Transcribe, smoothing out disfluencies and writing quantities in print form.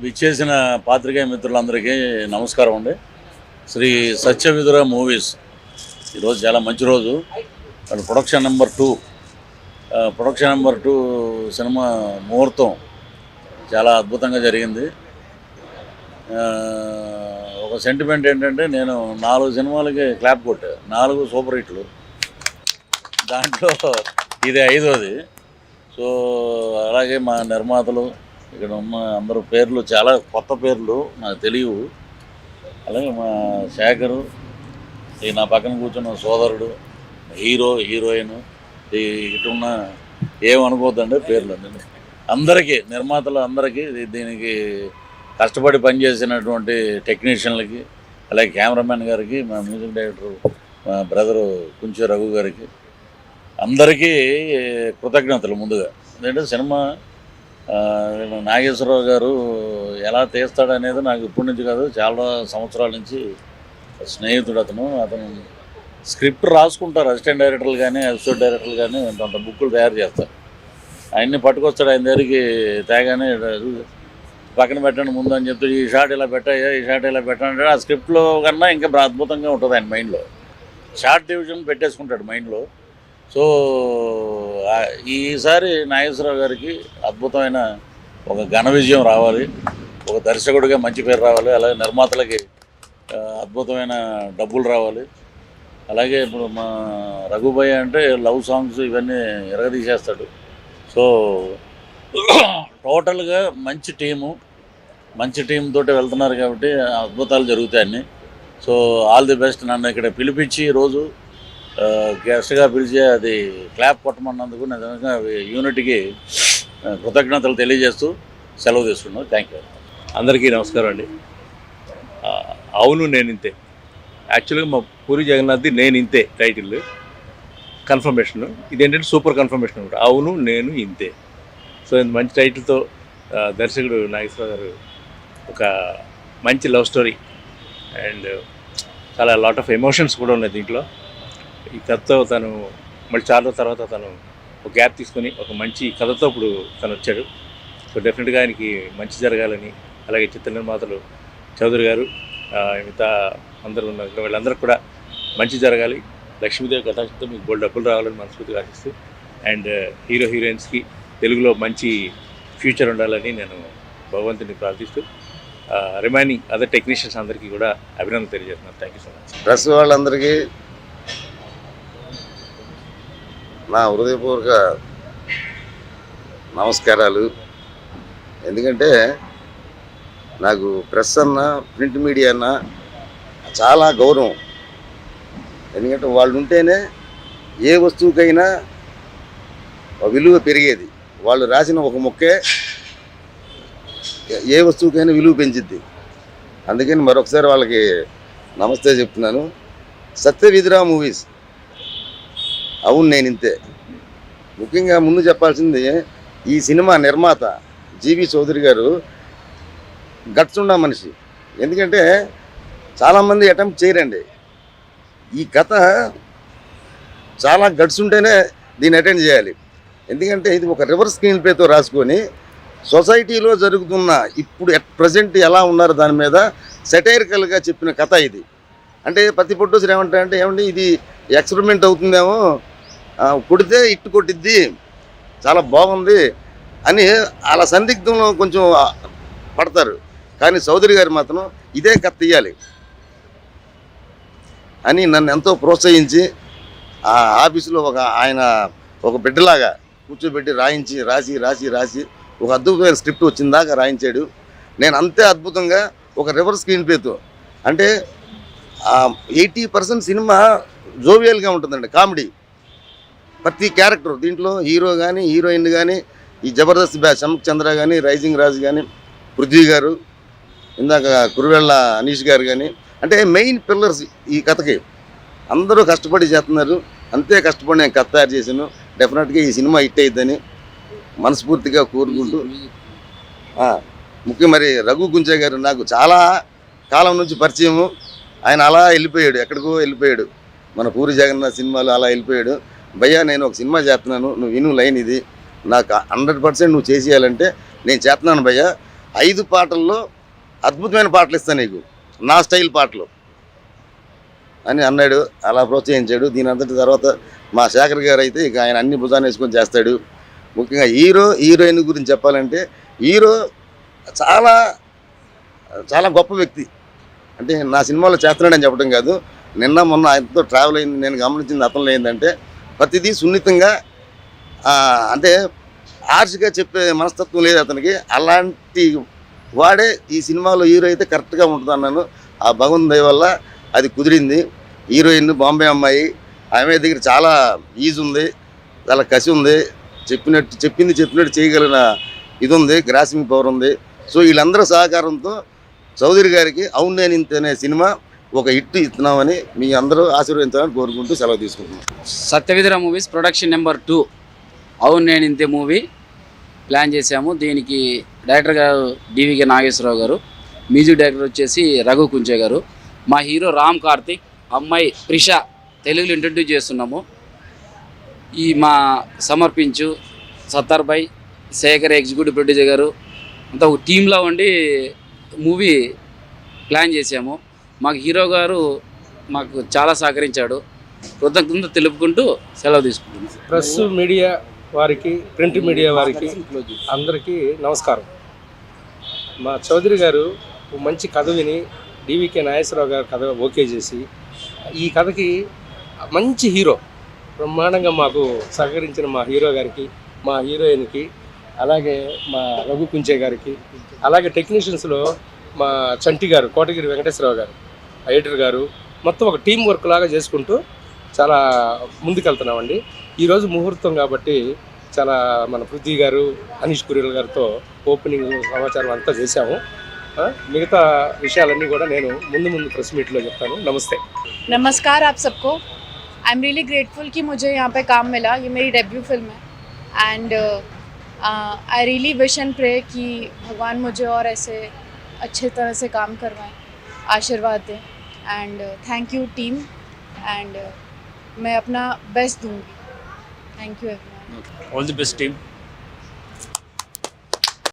విచ్చేసిన పాత్రికేయ మిత్రులందరికీ నమస్కారం అండి. శ్రీ సత్యవిధుర మూవీస్ ఈరోజు చాలా మంచి రోజు. And production number two cinema ముహూర్తం చాలా అద్భుతంగా జరిగింది. ఒక సెంటిమెంట్ ఏంటంటే, నేను 4 సినిమాలకి క్లాప్ కొట్టా, 4 సూపర్ హిట్లు. దాంట్లో ఇది 5వది. సో అలాగే మా నిర్మాతలు, ఇక్కడ ఉన్న అందరూ పేర్లు చాలా కొత్త పేర్లు నాకు తెలియవు. అలాగే మా శేఖరు, ఈ నా పక్కన కూర్చున్న సోదరుడు, హీరోయిన్, ఇటున్న ఏమనుకోవద్దండి పేర్లు అందరికీ, నిర్మాతలు అందరికీ, దీనికి కష్టపడి పనిచేసినటువంటి టెక్నీషియన్లకి, అలాగే కెమెరామెన్ గారికి, మా మ్యూజిక్ డైరెక్టర్ మా బ్రదరు కుంచె రఘు గారికి అందరికీ కృతజ్ఞతలు. ముందుగా ఎందుకంటే సినిమా నాగేశ్వరరావు గారు ఎలా తీస్తాడనేది నాకు ఇప్పటి నుంచి కాదు, చాలా సంవత్సరాల నుంచి స్నేహితుడు. అతను స్క్రిప్ట్ రాసుకుంటారు, అసిస్టెంట్ డైరెక్టర్లు కానీ అసిస్టెంట్ డైరెక్టర్లు కానీ కొంత బుక్కులు తయారు చేస్తారు. ఆయన్ని పట్టుకొస్తాడు, ఆయన దగ్గరికి తేగానే పక్కన పెట్టండి ముందు అని చెప్తే, ఈ షాట్ ఇలా పెట్టాయా, ఈ షాట్ ఇలా పెట్టండి. ఆ స్క్రిప్ట్లో కన్నా ఇంకా అద్భుతంగా ఉంటుంది ఆయన మైండ్లో. షార్ట్ డివిజన్ పెట్టేసుకుంటాడు మైండ్లో. సో ఈసారి నాగేశ్వరరావు గారికి అద్భుతమైన ఒక ఘన విజయం రావాలి, ఒక దర్శకుడిగా మంచి పేరు రావాలి, అలాగే నిర్మాతలకి అద్భుతమైన డబ్బులు రావాలి. అలాగే ఇప్పుడు మా రఘుభయ్య అంటే లవ్ సాంగ్స్ ఇవన్నీ ఎరగదీసేస్తాడు. సో టోటల్గా మంచి టీంతో వెళ్తున్నారు కాబట్టి అద్భుతాలు జరుగుతాయి అన్నీ. So all the best. నన్ను ఇక్కడ పిలిపించి ఈరోజు గెస్ట్గా పిలిచి అది క్లాప్ కొట్టమన్నందుకు నిజంగా యూనిట్కి కృతజ్ఞతలు తెలియజేస్తూ సెలవు తీసుకున్నాను. Thank you. అందరికీ నమస్కారం అండి. అవును నేను ఇంతే, యాక్చువల్గా మా పూరి జగన్నాథ్ది నేను ఇంతే టైటిల్ కన్ఫర్మేషన్. ఇదేంటంటే సూపర్ కన్ఫర్మేషన్ అనమాట, అవును నేను ఇంతే. సో ఇంత మంచి టైటిల్తో దర్శకుడు నాగేశ్వర గారు ఒక మంచి లవ్ స్టోరీ అండ్ చాలా లాట్ ఆఫ్ ఎమోషన్స్ కూడా ఉన్నాయి దీంట్లో. ఈ కథతో తను మళ్ళీ చాలా తర్వాత తను ఒక గ్యాప్ తీసుకొని ఒక మంచి కథతో ఇప్పుడు తను వచ్చాడు. సో డెఫినెట్గా ఆయనకి మంచి జరగాలని, అలాగే చిత్ర నిర్మాతలు చౌదరి గారు మిగతా అందరూ ఉన్నారు, వీళ్ళందరూ కూడా మంచి జరగాలి. లక్ష్మీదేవి కథాంశంతో మీకు బోల్డ్ డబ్బులు రావాలని మనస్ఫూర్తిగా ఆశిస్తూ, అండ్ హీరోయిన్స్కి తెలుగులో మంచి ఫ్యూచర్ ఉండాలని నేను భగవంతుని ప్రార్థిస్తూ, రిమైనింగ్ అదర్ టెక్నీషియన్స్ అందరికీ కూడా అభినందన తెలియజేస్తున్నాను. Thank you so much. Press వాళ్ళందరికీ నా హృదయపూర్వక నమస్కారాలు. ఎందుకంటే నాకు ప్రెస్ అన్న, ప్రింట్ మీడియా అన్న చాలా గౌరవం. ఎందుకంటే వాళ్ళు ఉంటేనే ఏ వస్తువుకైనా విలువ పెరిగేది. వాళ్ళు రాసిన ఒక మొక్కే ఏ వస్తువుకైనా విలువ పెంచిద్ది. అందుకని మరొకసారి వాళ్ళకి నమస్తే చెప్తున్నాను. సత్యవిధుర మూవీస్, అవును నేను ఇంతే. ముఖ్యంగా ముందు చెప్పాల్సింది, ఈ సినిమా నిర్మాత జీవి చౌదరి గారు గట్స్ ఉన్న మనిషి. ఎందుకంటే చాలామంది అటెంప్ట్ చేయరండి. ఈ కథ చాలా గట్స్ ఉంటేనే దీన్ని అటెండ్ చేయాలి. ఎందుకంటే ఇది ఒక రివర్స్ స్క్రీన్ ప్లేతో రాసుకొని సొసైటీలో జరుగుతున్న ఇప్పుడు ప్రజెంట్ ఎలా ఉన్నారో దాని మీద సెటైరికల్గా చెప్పిన కథ ఇది. అంటే ప్రతి ప్రొడ్యూసర్ ఏమంటారంటే, ఏమండి ఇది ఎక్స్పెరిమెంట్ అవుతుందేమో, కొడితే ఇట్టు కొట్టిద్ది, చాలా బాగుంది అని అలా సందిగ్ధంలో కొంచెం పడతారు. కానీ చౌదరి గారు మాత్రం ఇదే కథ తీయాలి అని నన్ను ఎంతో ప్రోత్సహించి ఆ ఆఫీసులో ఆయన ఒక బిడ్డలాగా కూర్చోబెట్టి రాసి ఒక అద్భుతమైన స్క్రిప్ట్ వచ్చిందాకా రాయించాడు. నేను అంతే అద్భుతంగా ఒక రివర్స్ స్క్రీన్ ప్లేతో, అంటే 80% సినిమా జోవియల్గా ఉంటుందండి, కామెడీ. ప్రతి క్యారెక్టర్ దీంట్లో హీరో కానీ హీరోయిన్ కానీ, ఈ జబర్దస్త్ బ్యాచ్ శమక్ చంద్ర కానీ, రైజింగ్ రాజు కానీ, పృథ్వీ గారు, ఇందాక కురువెళ్ళ అనీష్ గారు కానీ, అంటే మెయిన్ పిల్లర్స్ ఈ కథకి. అందరూ కష్టపడి చేస్తున్నారు. అంతే కష్టపడి నేను కథ తయారు చేశాను. డెఫినెట్గా ఈ సినిమా హిట్ అయిద్దని మనస్ఫూర్తిగా కోరుకుంటూ, ముఖ్యం మరి రఘు గుంజే గారు నాకు చాలా కాలం నుంచి పరిచయము. ఆయన అలా వెళ్ళిపోయాడు, ఎక్కడికో వెళ్ళిపోయాడు. మన పూరి జగన్నాథ్ సినిమాలు అలా వెళ్ళిపోయాడు. భయ్యా నేను ఒక సినిమా చేస్తున్నాను, నువ్వు విను లైన్ ఇది, నాకు 100% నువ్వు చేసేయాలంటే నేను చేస్తున్నాను భయ్యా, 5 పాటల్లో అద్భుతమైన పాటలు ఇస్తాను నీకు, నా స్టైల్ పాటలు అని అన్నాడు. అలా ప్రోత్సహించాడు. దీని అంతటి తర్వాత మా శేఖర్ గారు అయితే ఇక ఆయన అన్ని భుజాన్ని వేసుకొని చేస్తాడు. ముఖ్యంగా హీరోయిన్ గురించి చెప్పాలంటే హీరో చాలా చాలా గొప్ప వ్యక్తి. అంటే నా సినిమాలో చేస్తున్నాడని చెప్పడం కాదు, నిన్న మొన్న ఆయనతో ట్రావెల్ అయింది, నేను గమనించింది అతనిలో ఏంటంటే ప్రతిదీ సున్నితంగా అంటే ఆర్ష్గా చెప్పే మనస్తత్వం లేదు అతనికి. అలాంటి వాడే ఈ సినిమాలో హీరో అయితే కరెక్ట్గా ఉంటుంది అన్నాను. ఆ భగవంతుని దయ వల్ల అది కుదిరింది. హీరోయిన్ బాంబే అమ్మాయి, ఆమె దగ్గర చాలా ఈజ్ ఉంది, చాలా కసి ఉంది, చెప్పింది చెప్పినట్టు చేయగలిగిన ఇది ఉంది, గ్రాసింగ్ పవర్ ఉంది. సో వీళ్ళందరూ సహకారంతో చౌదరి గారికి అవును నేను ఇంత అనే సినిమా ఒక హిట్ ఇస్తున్నామని మీ అందరూ ఆశీర్వదించాలని కోరుకుంటూ సెలవు తీసుకుంటున్నాం. సత్యవిధుర మూవీస్ ప్రొడక్షన్ నెంబర్ 2 అవును నేను ఇంతే మూవీ ప్లాన్ చేశాము. దీనికి డైరెక్టర్ గారు డివికే నాగేశ్వరరావు గారు, మ్యూజిక్ డైరెక్టర్ వచ్చేసి రఘు కుంచే గారు, మా హీరో రామ్ కార్తిక్, అమ్మాయి ప్రిషా తెలుగులో ఇంట్రడ్యూస్ చేస్తున్నాము. ఈ మా సమర్పించు సత్తార్ భాయ్, శేఖర్ ఎగ్జిక్యూటివ్ ప్రొడ్యూసర్ గారు అంతా ఒక టీంలో ఉండి మూవీ ప్లాన్ చేశాము. మాకు హీరో గారు మాకు చాలా సహకరించాడు. కృతజ్ఞత తెలుపుకుంటూ సెలవు తీసుకుంటున్నాం. ప్రెస్ మీడియా వారికి, ప్రింట్ మీడియా వారికి అందరికీ నమస్కారం. మా చౌదరి గారు మంచి కథ విని డివికే నాగేశ్వరరావు గారు కథ ఓకే చేసి ఈ కథకి మంచి హీరో బ్రహ్మాండంగా మాకు సహకరించిన మా హీరో గారికి, మా హీరోయిన్కి, అలాగే మా రఘు కుంచే గారికి, అలాగే టెక్నీషియన్స్లో మా చంటి గారు, కోటగిరి వెంకటేశ్వరరావు గారు, ఎడిటర్ గారు, మొత్తం ఒక టీం వర్క్ లాగా చేసుకుంటూ చాలా ముందుకెళ్తున్నామండి. ఈరోజు ముహూర్తం కాబట్టి చాలా మన పృథ్వీ గారు, అనీష్ కురియల్ గారితో ఓపెనింగ్ సమాచారం అంతా చేశాము. మిగతా విషయాలన్నీ కూడా నేను ముందు ప్రెస్ మీట్లో చెప్తాను. నమస్తే. नमस्कार आप सबको. आई एम रियली ग्रेटफुल कि मुझे यहाँ पे काम मिला. ये मेरी डेब्यू फिल्म है and I really wish and pray कि भगवान मुझे और ऐसे अच्छे तरह से काम करवाएं, आशीर्वाद दें and thank you team and मैं अपना बेस्ट दूंगी. Thank you everyone. All the best team.